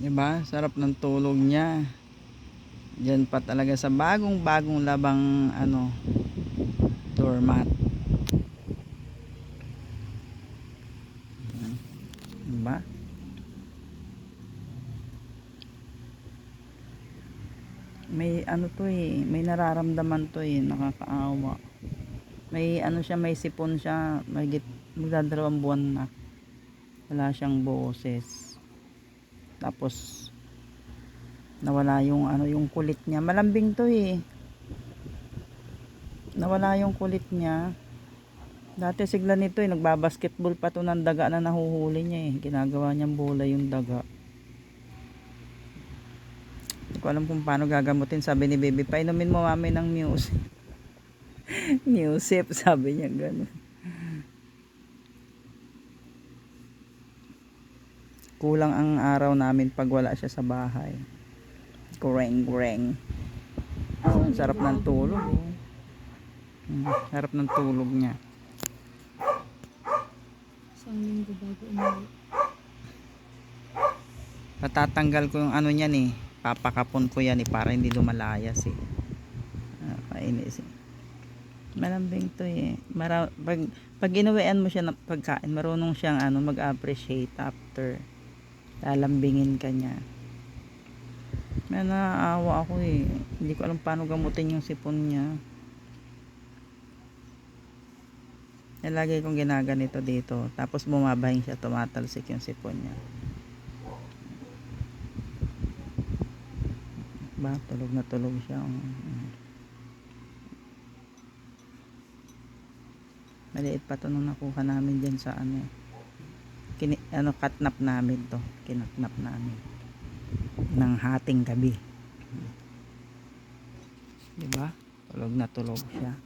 Diba? Sarap ng tulog niya. Diyan pa talaga sa bagong labang doormat. Diba? May to may nararamdaman to nakakaawa. May siya, may sipon siya, magdadalawang buwan na. Wala siyang boses. Tapos nawala yung yung kulit niya. Malambing to Nawala yung kulit niya. Dati sigla nito nagbabasketball pa to ng daga na nahuhuli niya Ginagawa niyang bola yung daga. Hindi ko alam kung paano gagamutin. Sabi ni baby, painumin mo mami ng Muse. Musip, sabi niya gano'n. Kulang ang araw namin pag wala siya sa bahay. Gureng. Sarap ng tulog. Sarap ng tulog niya. Isang linggo bago umuwi. Patatanggal ko yung niyan papakapon ko yan para hindi lumalayas kainis malambing to pag inuwian mo siya ng pagkain marunong siyang mag-appreciate after lalambingin ka niya. May naaawa ako hindi ko alam paano gamutin yung sipon niya. Lagi kong ginaganito dito tapos bumabahing siya, tumatalsik yung sipon niya. Tulog na tulog siya. Maliit pa to nung nakuha namin dyan sa katnap namin to. Kinatnap namin ng hating gabi. Diba? Tulog na tulog siya.